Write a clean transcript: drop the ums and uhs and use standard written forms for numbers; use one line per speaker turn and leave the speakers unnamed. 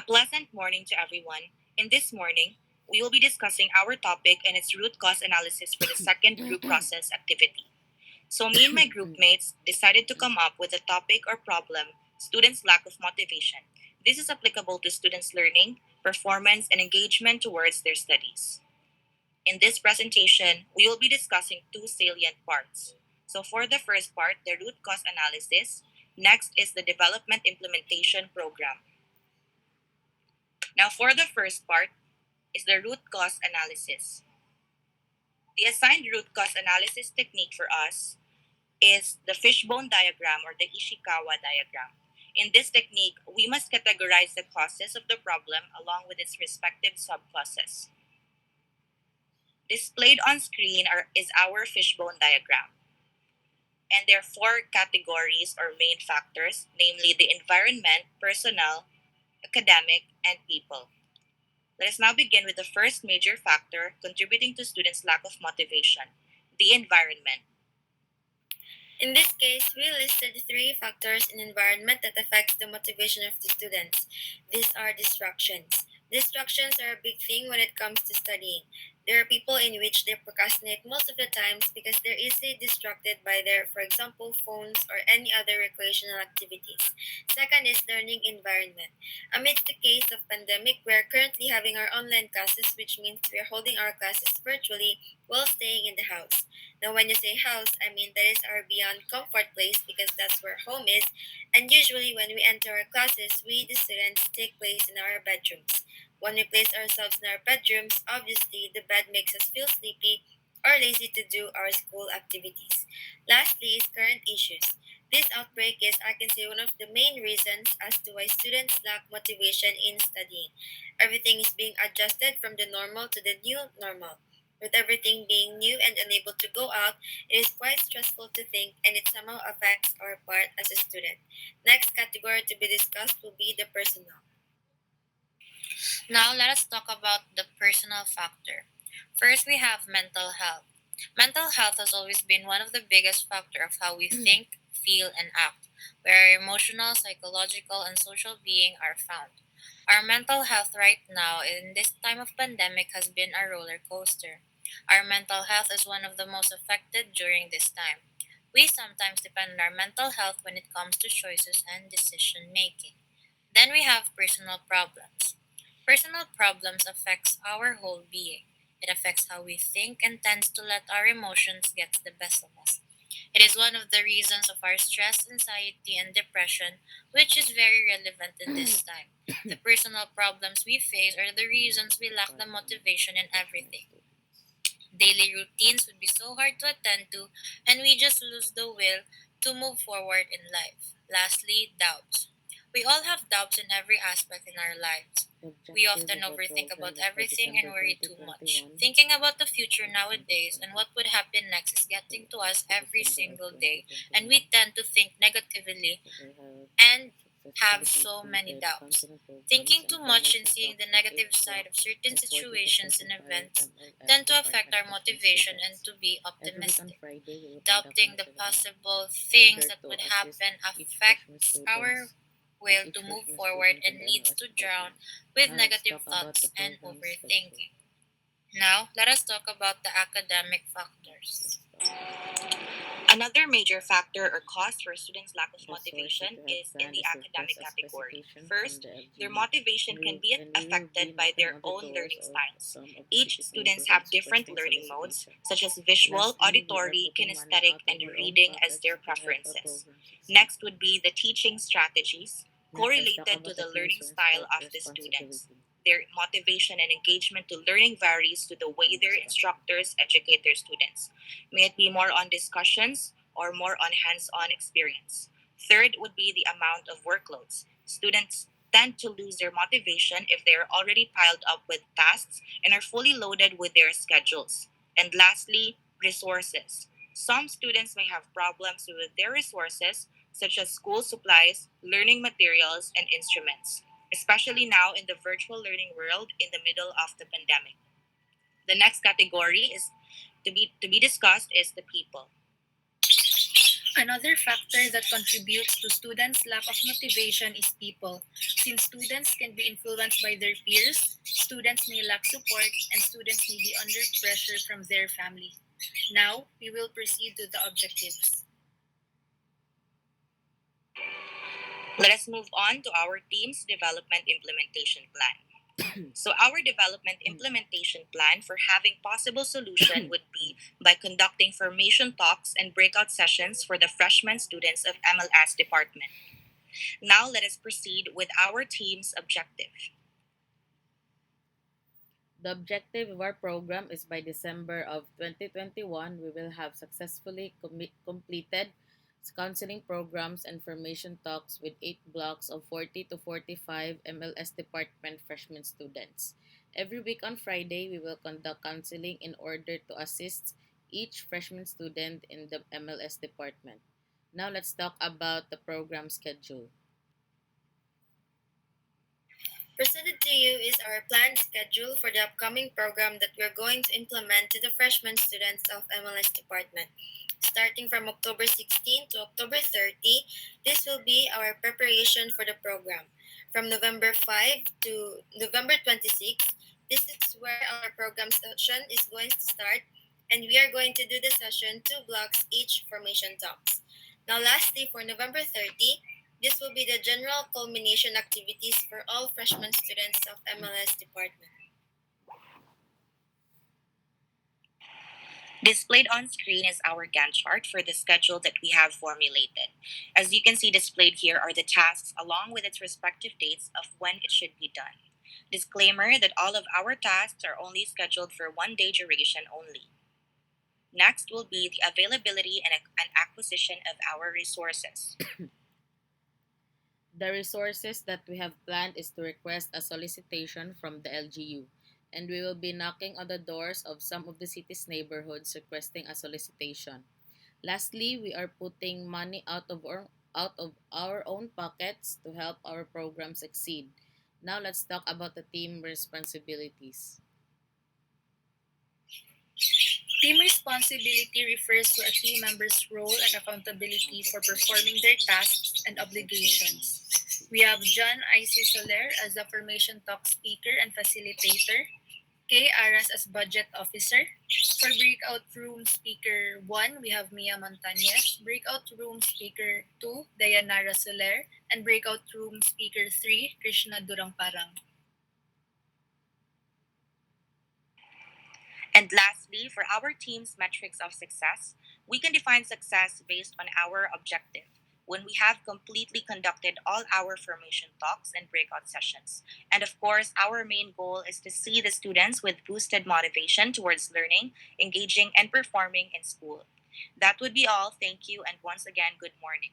pleasant morning to everyone. In this morning, we will be discussing our topic and its root cause analysis for the second group process activity. So, me and my group mates decided to come up with a topic or problem students' lack of motivation. This is applicable to students' learning, performance, and engagement towards their studies. In this presentation, we will be discussing two salient parts. So, for the first part, the root cause analysis. Next is the development implementation program. Now, for the first part is the root cause analysis. The assigned root cause analysis technique for us is the Fishbone Diagram or the Ishikawa diagram. In this technique, we must categorize the causes of the problem along with its respective subcauses. Displayed on screen is our fishbone diagram. And there are four categories or main factors, namely the environment, personnel, academic, and people. Let us now begin with the first major factor contributing to students' lack of motivation, the environment.
In this case, we listed three factors in environment that affects the motivation of the students. These are distractions. Distractions are a big thing when it comes to studying. There are people in which they procrastinate most of the times because they're easily distracted by their, for example, phones or any other recreational activities. Second is learning environment. Amidst the case of pandemic, we are currently having our online classes, which means we are holding our classes virtually while staying in the house. Now, when you say house, I mean that is our beyond comfort place because that's where home is. And usually, when we enter our classes, we, the students, take place in our bedrooms. When we place ourselves in our bedrooms, obviously the bed makes us feel sleepy or lazy to do our school activities. Lastly, is current issues. This outbreak is, I can say, one of the main reasons as to why students lack motivation in studying. Everything is being adjusted from the normal to the new normal. With everything being new and unable to go out, it is quite stressful to think and it somehow affects our part as a student. Next category to be discussed will be the personal.
Now let us talk about the personal factor. First, we have mental health. Mental health has always been one of the biggest factor of how we think, feel, and act, where our emotional, psychological, and social being are found. Our mental health right now in this time of pandemic has been a roller coaster. Our mental health is one of the most affected during this time. We sometimes depend on our mental health when it comes to choices and decision making. Then we have personal problems. Personal problems affects our whole being. It affects how we think and tends to let our emotions get the best of us. It is one of the reasons of our stress, anxiety, and depression, which is very relevant in this time. The personal problems we face are the reasons we lack the motivation in everything. Daily routines would be so hard to attend to, and we just lose the will to move forward in life. Lastly, doubts. We all have doubts in every aspect in our lives. We often overthink about everything and worry too much. Thinking about the future nowadays and what would happen next is getting to us every single day, and we tend to think negatively and have so many doubts. Thinking too much and seeing the negative side of certain situations and events tend to affect our motivation and to be optimistic. Doubting the possible things that would happen affects our will to move forward and leads to drown with negative thoughts and overthinking. Now, let us talk about the academic factors.
Another major factor or cause for students' lack of motivation is in the academic category. First, their motivation can be affected by their own learning styles. Each students have different learning modes, such as visual, auditory, kinesthetic, and reading as their preferences. Next would be the teaching strategies correlated to the learning style of the students. Their motivation and engagement to learning varies to the way their instructors educate their students. May it be more on discussions or more on hands on experience. Third would be the amount of workloads. Students tend to lose their motivation if they are already piled up with tasks and are fully loaded with their schedules. And lastly, resources. Some students may have problems with their resources, such as school supplies, learning materials, and instruments, especially now in the virtual learning world in the middle of the pandemic. The next category is to be discussed is the people.
Another factor that contributes to students' lack of motivation is people. Since students can be influenced by their peers, students may lack support, and students may be under pressure from their family. Now, we will proceed to the objectives.
Let us move on to our team's development implementation plan. So our development implementation plan for having possible solution would be by conducting formation talks and breakout sessions for the freshman students of MLS department. Now let us proceed with our team's objective.
The objective of our program is by December of 2021, we will have successfully completed counseling programs and formation talks with 8 blocks of 40 to 45 MLS department freshman students. Every week on Friday, we will conduct counseling in order to assist each freshman student in the MLS department. Now let's talk about the program schedule.
Presented to you is our planned schedule for the upcoming program that we're going to implement to the freshman students of MLS department. Starting from October 16 to October 30, this will be our preparation for the program. From November 5 to November 26, this is where our program session is going to start, and we are going to do the session 2 blocks each formation talks. Now lastly, for November 30, this will be the general culmination activities for all freshman students of MLS department.
Displayed on screen is our Gantt chart for the schedule that we have formulated. As you can see displayed here are the tasks along with its respective dates of when it should be done. Disclaimer that all of our tasks are only scheduled for 1 day duration only. Next will be the availability and acquisition of our resources.
The resources that we have planned is to request a solicitation from the LGU, and we will be knocking on the doors of some of the city's neighborhoods requesting a solicitation. Lastly, we are putting money out of our own pockets to help our program succeed. Now let's talk about the team responsibilities.
Team responsibility refers to a team member's role and accountability for performing their tasks and obligations. We have John Icee Soler as the formation talk speaker and facilitator, Kaye Arras as budget officer. For breakout room speaker 1, we have Mia Montanez, breakout room speaker 2, Dayanara Soler, and breakout room speaker 3, Chrishna Durangparang.
And lastly, for our team's metrics of success, we can define success based on our objective when we have completely conducted all our formation talks and breakout sessions. And of course, our main goal is to see the students with boosted motivation towards learning, engaging, and performing in school. That would be all. Thank you, and once again, good morning.